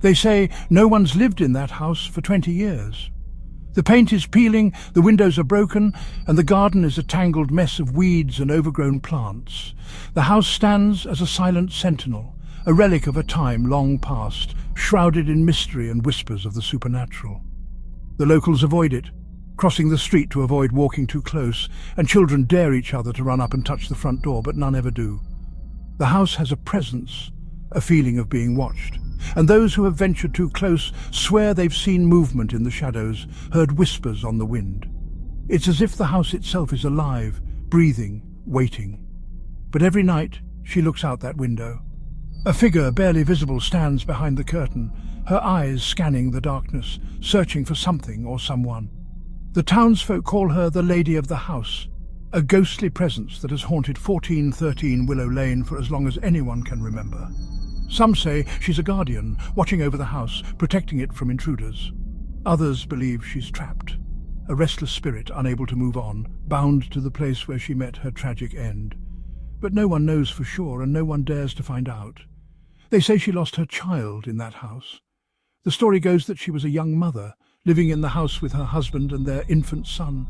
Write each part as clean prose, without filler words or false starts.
They say no one's lived in that house for 20 years. The paint is peeling, the windows are broken, and the garden is a tangled mess of weeds and overgrown plants. The house stands as a silent sentinel, a relic of a time long past, shrouded in mystery and whispers of the supernatural. The locals avoid it, crossing the street to avoid walking too close, and children dare each other to run up and touch the front door, but none ever do. The house has a presence, a feeling of being watched, and those who have ventured too close swear they've seen movement in the shadows, heard whispers on the wind. It's as if the house itself is alive, breathing, waiting. But every night she looks out that window. A figure barely visible stands behind the curtain, her eyes scanning the darkness, searching for something or someone. The townsfolk call her the Lady of the House, a ghostly presence that has haunted 1413 Willow Lane for as long as anyone can remember. Some say she's a guardian, watching over the house, protecting it from intruders. Others believe she's trapped, a restless spirit unable to move on, bound to the place where she met her tragic end. But no one knows for sure, and no one dares to find out. They say she lost her child in that house. The story goes that she was a young mother, living in the house with her husband and their infant son.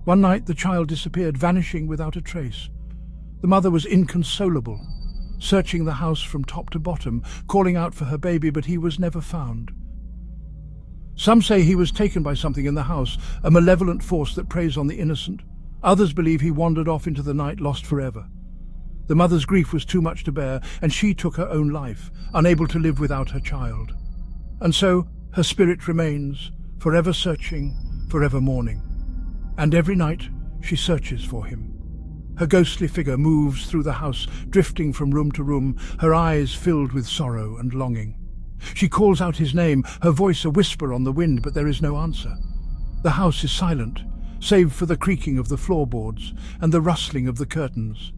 One night the child disappeared, vanishing without a trace. The mother was inconsolable, searching the house from top to bottom, calling out for her baby, but he was never found. Some say he was taken by something in the house, a malevolent force that preys on the innocent. Others believe he wandered off into the night, lost forever. The mother's grief was too much to bear, and she took her own life, unable to live without her child. And so her spirit remains, forever searching, forever mourning. And every night she searches for him. Her ghostly figure moves through the house, drifting from room to room, her eyes filled with sorrow and longing. She calls out his name, her voice a whisper on the wind, but there is no answer. The house is silent, save for the creaking of the floorboards and the rustling of the curtains.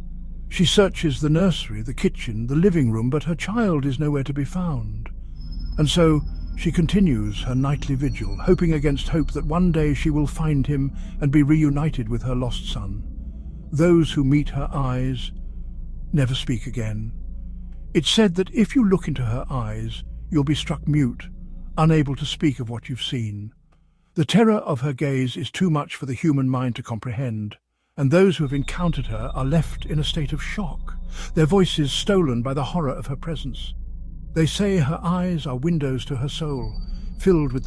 She searches the nursery, the kitchen, the living room, but her child is nowhere to be found. And so she continues her nightly vigil, hoping against hope that one day she will find him and be reunited with her lost son. Those who meet her eyes never speak again. It's said that if you look into her eyes, you'll be struck mute, unable to speak of what you've seen. The terror of her gaze is too much for the human mind to comprehend, and those who have encountered her are left in a state of shock, their voices stolen by the horror of her presence. They say her eyes are windows to her soul, filled with